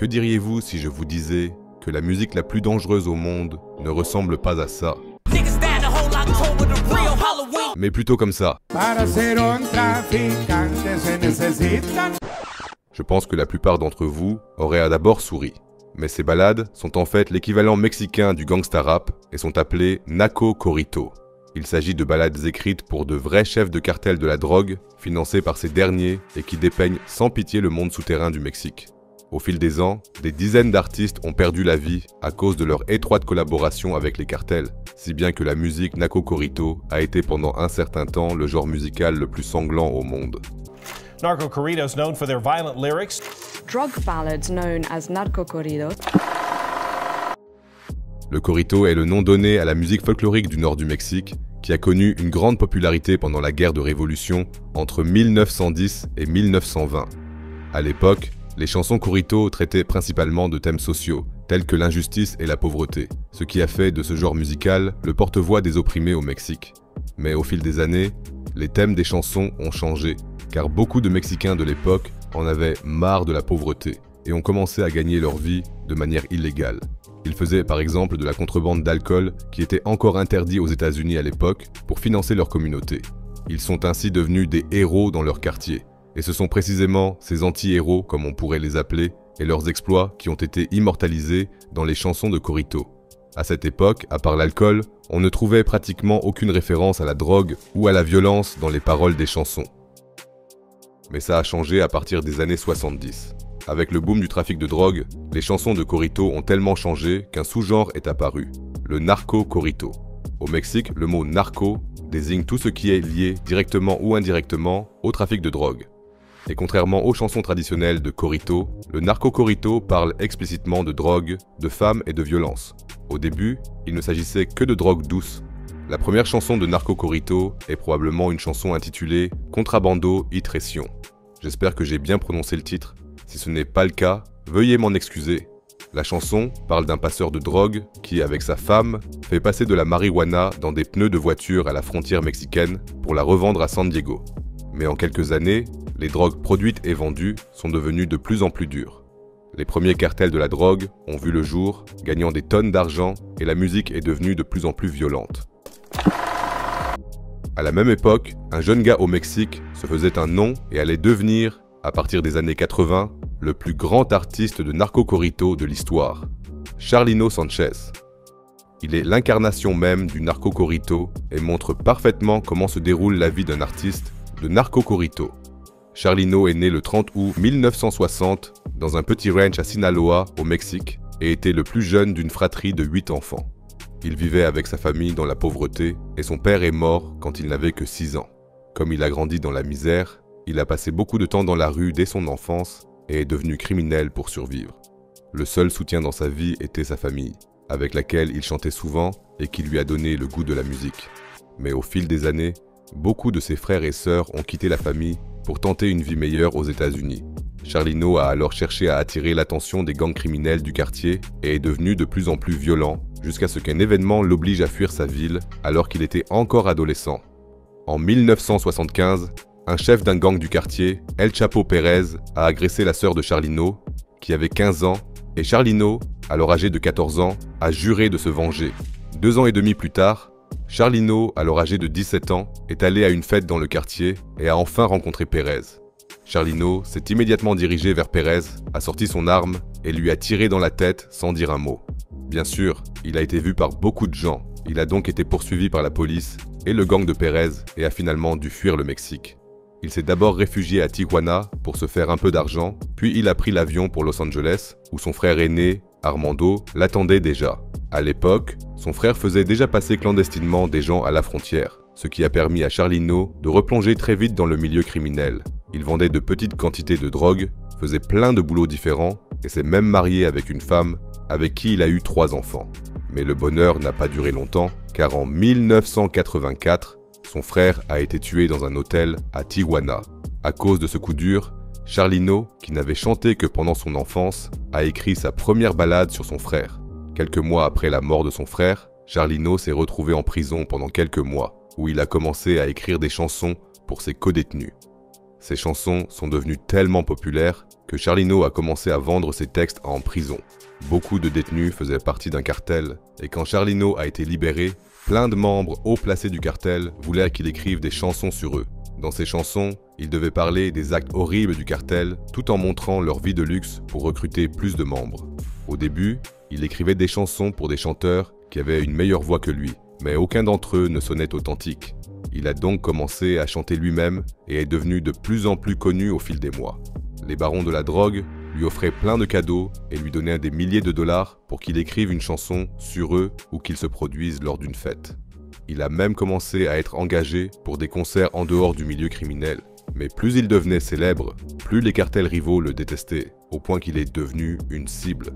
Que diriez-vous si je vous disais que la musique la plus dangereuse au monde ne ressemble pas à ça? Mais plutôt comme ça. Je pense que la plupart d'entre vous auraient d'abord souri. Mais ces ballades sont en fait l'équivalent mexicain du gangsta rap et sont appelées Narco Corrido. Il s'agit de ballades écrites pour de vrais chefs de cartel de la drogue, financés par ces derniers et qui dépeignent sans pitié le monde souterrain du Mexique. Au fil des ans, des dizaines d'artistes ont perdu la vie à cause de leur étroite collaboration avec les cartels, si bien que la musique Narco Corrido a été pendant un certain temps le genre musical le plus sanglant au monde. Narco corridos known for their violent lyrics. Drug ballads known as narco corridos. Le corrido est le nom donné à la musique folklorique du nord du Mexique, qui a connu une grande popularité pendant la guerre de Révolution entre 1910 et 1920. À l'époque, les chansons corrido traitaient principalement de thèmes sociaux, tels que l'injustice et la pauvreté, ce qui a fait de ce genre musical le porte-voix des opprimés au Mexique. Mais au fil des années, les thèmes des chansons ont changé, car beaucoup de Mexicains de l'époque en avaient marre de la pauvreté et ont commencé à gagner leur vie de manière illégale. Ils faisaient par exemple de la contrebande d'alcool qui était encore interdit aux États-Unis à l'époque pour financer leur communauté. Ils sont ainsi devenus des héros dans leur quartier. Et ce sont précisément ces anti-héros, comme on pourrait les appeler, et leurs exploits qui ont été immortalisés dans les chansons de corrido. À cette époque, à part l'alcool, on ne trouvait pratiquement aucune référence à la drogue ou à la violence dans les paroles des chansons. Mais ça a changé à partir des années 70. Avec le boom du trafic de drogue, les chansons de corrido ont tellement changé qu'un sous-genre est apparu, le narco corrido. Au Mexique, le mot narco désigne tout ce qui est lié directement ou indirectement au trafic de drogue. Et contrairement aux chansons traditionnelles de corrido, le narco corrido parle explicitement de drogue, de femmes et de violence. Au début, il ne s'agissait que de drogue douce. La première chanson de Narco Corrido est probablement une chanson intitulée Contrabando y Traición. J'espère que j'ai bien prononcé le titre. Si ce n'est pas le cas, veuillez m'en excuser. La chanson parle d'un passeur de drogue qui, avec sa femme, fait passer de la marijuana dans des pneus de voiture à la frontière mexicaine pour la revendre à San Diego. Mais en quelques années, les drogues produites et vendues sont devenues de plus en plus dures. Les premiers cartels de la drogue ont vu le jour, gagnant des tonnes d'argent, et la musique est devenue de plus en plus violente. À la même époque, un jeune gars au Mexique se faisait un nom et allait devenir, à partir des années 80, le plus grand artiste de narco corrido de l'histoire, Charlino Sanchez. Il est l'incarnation même du narco corrido et montre parfaitement comment se déroule la vie d'un artiste de narco corrido. Charlino est né le 30 août 1960 dans un petit ranch à Sinaloa, au Mexique, et était le plus jeune d'une fratrie de 8 enfants. Il vivait avec sa famille dans la pauvreté et son père est mort quand il n'avait que 6 ans. Comme il a grandi dans la misère, il a passé beaucoup de temps dans la rue dès son enfance et est devenu criminel pour survivre. Le seul soutien dans sa vie était sa famille, avec laquelle il chantait souvent et qui lui a donné le goût de la musique. Mais au fil des années, beaucoup de ses frères et sœurs ont quitté la famille pour tenter une vie meilleure aux États-Unis. Charlino a alors cherché à attirer l'attention des gangs criminels du quartier et est devenu de plus en plus violent, jusqu'à ce qu'un événement l'oblige à fuir sa ville alors qu'il était encore adolescent. En 1975, un chef d'un gang du quartier, El Chapo Pérez, a agressé la sœur de Charlino, qui avait 15 ans, et Charlino, alors âgé de 14 ans, a juré de se venger. 2 ans et demi plus tard, Charlino, alors âgé de 17 ans, est allé à une fête dans le quartier et a enfin rencontré Pérez. Charlino s'est immédiatement dirigé vers Pérez, a sorti son arme et lui a tiré dans la tête sans dire un mot. Bien sûr, il a été vu par beaucoup de gens, il a donc été poursuivi par la police et le gang de Pérez et a finalement dû fuir le Mexique. Il s'est d'abord réfugié à Tijuana pour se faire un peu d'argent, puis il a pris l'avion pour Los Angeles, où son frère aîné, Armando, l'attendait déjà. À l'époque, son frère faisait déjà passer clandestinement des gens à la frontière, ce qui a permis à Charlino de replonger très vite dans le milieu criminel. Il vendait de petites quantités de drogue, faisait plein de boulots différents et s'est même marié avec une femme avec qui il a eu 3 enfants. Mais le bonheur n'a pas duré longtemps, car en 1984, son frère a été tué dans un hôtel à Tijuana. À cause de ce coup dur, Charlino, qui n'avait chanté que pendant son enfance, a écrit sa première ballade sur son frère. Quelques mois après la mort de son frère, Charlino s'est retrouvé en prison pendant quelques mois, où il a commencé à écrire des chansons pour ses codétenus. Ces chansons sont devenues tellement populaires que Charlino a commencé à vendre ses textes en prison. Beaucoup de détenus faisaient partie d'un cartel, et quand Charlino a été libéré, plein de membres haut placés du cartel voulaient qu'il écrive des chansons sur eux. Dans ces chansons, il devait parler des actes horribles du cartel, tout en montrant leur vie de luxe pour recruter plus de membres. Au début, il écrivait des chansons pour des chanteurs qui avaient une meilleure voix que lui, mais aucun d'entre eux ne sonnait authentique. Il a donc commencé à chanter lui-même et est devenu de plus en plus connu au fil des mois. Les barons de la drogue lui offraient plein de cadeaux et lui donnaient des milliers de dollars pour qu'il écrive une chanson sur eux ou qu'il se produise lors d'une fête. Il a même commencé à être engagé pour des concerts en dehors du milieu criminel. Mais plus il devenait célèbre, plus les cartels rivaux le détestaient, au point qu'il est devenu une cible.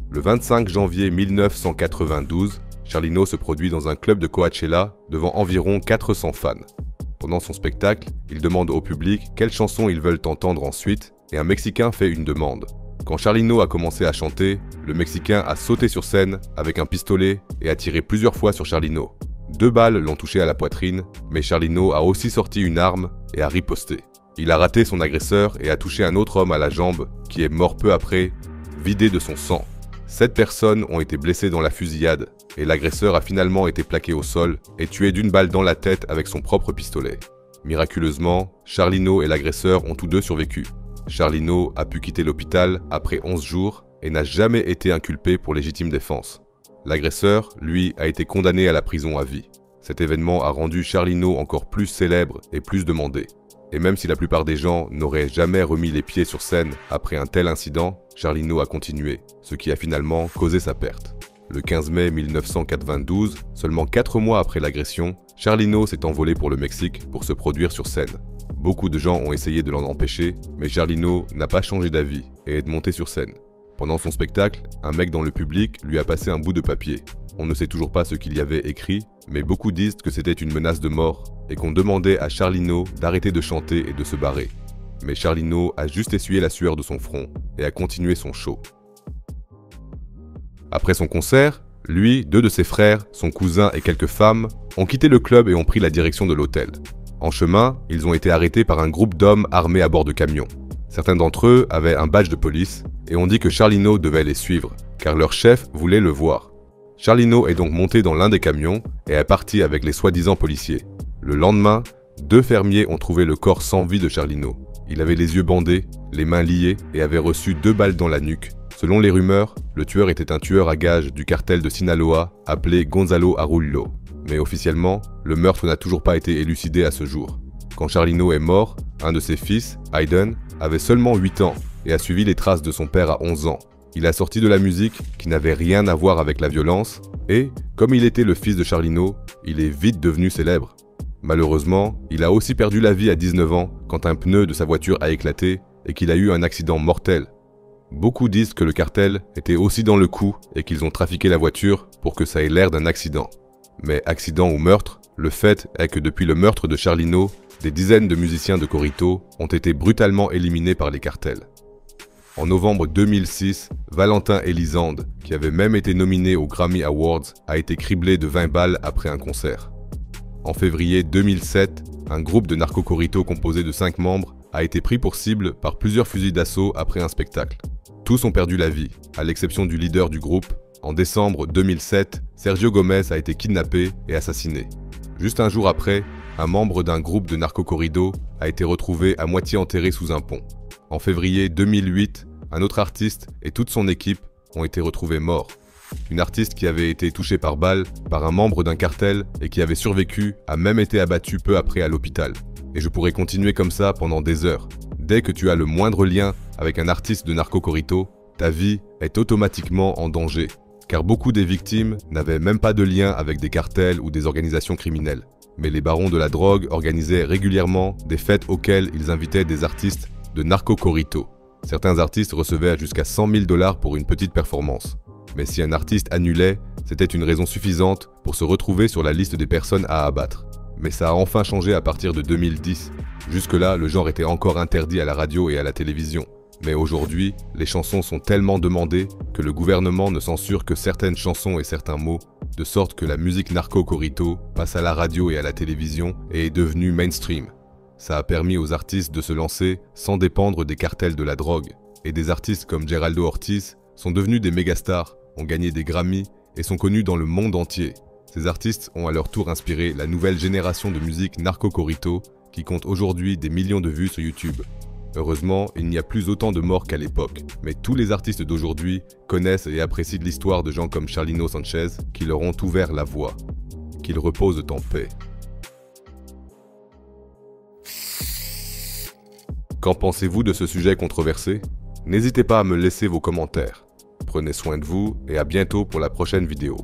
Le 25 janvier 1992, Charlino se produit dans un club de Coachella devant environ 400 fans. Pendant son spectacle, il demande au public quelles chansons ils veulent entendre ensuite, et un Mexicain fait une demande. Quand Charlino a commencé à chanter, le Mexicain a sauté sur scène avec un pistolet et a tiré plusieurs fois sur Charlino. 2 balles l'ont touché à la poitrine, mais Charlino a aussi sorti une arme et a riposté. Il a raté son agresseur et a touché un autre homme à la jambe, qui est mort peu après, vidé de son sang. 7 personnes ont été blessées dans la fusillade, et l'agresseur a finalement été plaqué au sol et tué d'1 balle dans la tête avec son propre pistolet. Miraculeusement, Charlino et l'agresseur ont tous deux survécu. Charlino a pu quitter l'hôpital après 11 jours et n'a jamais été inculpé pour légitime défense. L'agresseur, lui, a été condamné à la prison à vie. Cet événement a rendu Charlino encore plus célèbre et plus demandé. Et même si la plupart des gens n'auraient jamais remis les pieds sur scène après un tel incident, Charlino a continué, ce qui a finalement causé sa perte. Le 15 mai 1992, seulement 4 mois après l'agression, Charlino s'est envolé pour le Mexique pour se produire sur scène. Beaucoup de gens ont essayé de l'en empêcher, mais Charlino n'a pas changé d'avis et est monté sur scène. Pendant son spectacle, un mec dans le public lui a passé un bout de papier. On ne sait toujours pas ce qu'il y avait écrit, mais beaucoup disent que c'était une menace de mort et qu'on demandait à Charlino d'arrêter de chanter et de se barrer. Mais Charlino a juste essuyé la sueur de son front et a continué son show. Après son concert, lui, 2 de ses frères, son cousin et quelques femmes ont quitté le club et ont pris la direction de l'hôtel. En chemin, ils ont été arrêtés par un groupe d'hommes armés à bord de camions. Certains d'entre eux avaient un badge de police et ont dit que Charlino devait les suivre, car leur chef voulait le voir. Charlino est donc monté dans l'un des camions et est parti avec les soi-disant policiers. Le lendemain, 2 fermiers ont trouvé le corps sans vie de Charlino. Il avait les yeux bandés, les mains liées et avait reçu 2 balles dans la nuque. Selon les rumeurs, le tueur était un tueur à gages du cartel de Sinaloa appelé Gonzalo Arullo. Mais officiellement, le meurtre n'a toujours pas été élucidé à ce jour. Quand Charlino est mort, un de ses fils, Aiden, avait seulement 8 ans et a suivi les traces de son père à 11 ans. Il a sorti de la musique qui n'avait rien à voir avec la violence et, comme il était le fils de Charlino, il est vite devenu célèbre. Malheureusement, il a aussi perdu la vie à 19 ans quand un pneu de sa voiture a éclaté et qu'il a eu un accident mortel. Beaucoup disent que le cartel était aussi dans le coup et qu'ils ont trafiqué la voiture pour que ça ait l'air d'un accident. Mais accident ou meurtre, le fait est que depuis le meurtre de Charlino, des dizaines de musiciens de Corito ont été brutalement éliminés par les cartels. En novembre 2006, Valentin Elizalde, qui avait même été nominé aux Grammy Awards, a été criblé de 20 balles après un concert. En février 2007, un groupe de narco-corritos composé de 5 membres a été pris pour cible par plusieurs fusils d'assaut après un spectacle. Tous ont perdu la vie, à l'exception du leader du groupe. En décembre 2007, Sergio Gomez a été kidnappé et assassiné. Juste un jour après, un membre d'un groupe de narco-corridos a été retrouvé à moitié enterré sous un pont. En février 2008, un autre artiste et toute son équipe ont été retrouvés morts. Une artiste qui avait été touchée par balle par un membre d'un cartel et qui avait survécu a même été abattue peu après à l'hôpital. Et je pourrais continuer comme ça pendant des heures. Dès que tu as le moindre lien avec un artiste de narco-corrido, ta vie est automatiquement en danger. Car beaucoup des victimes n'avaient même pas de lien avec des cartels ou des organisations criminelles. Mais les barons de la drogue organisaient régulièrement des fêtes auxquelles ils invitaient des artistes de narco-corrido. Certains artistes recevaient jusqu'à 100 000 $ pour une petite performance. Mais si un artiste annulait, c'était une raison suffisante pour se retrouver sur la liste des personnes à abattre. Mais ça a enfin changé à partir de 2010. Jusque-là, le genre était encore interdit à la radio et à la télévision. Mais aujourd'hui, les chansons sont tellement demandées que le gouvernement ne censure que certaines chansons et certains mots, de sorte que la musique narco-corrido passe à la radio et à la télévision et est devenue mainstream. Ça a permis aux artistes de se lancer sans dépendre des cartels de la drogue. Et des artistes comme Geraldo Ortiz sont devenus des mégastars, ont gagné des Grammys et sont connus dans le monde entier. Ces artistes ont à leur tour inspiré la nouvelle génération de musique narco-corrido qui compte aujourd'hui des millions de vues sur YouTube. Heureusement, il n'y a plus autant de morts qu'à l'époque, mais tous les artistes d'aujourd'hui connaissent et apprécient l'histoire de gens comme Charlino Sanchez qui leur ont ouvert la voie. Qu'ils reposent en paix. Qu'en pensez-vous de ce sujet controversé? N'hésitez pas à me laisser vos commentaires. Prenez soin de vous et à bientôt pour la prochaine vidéo.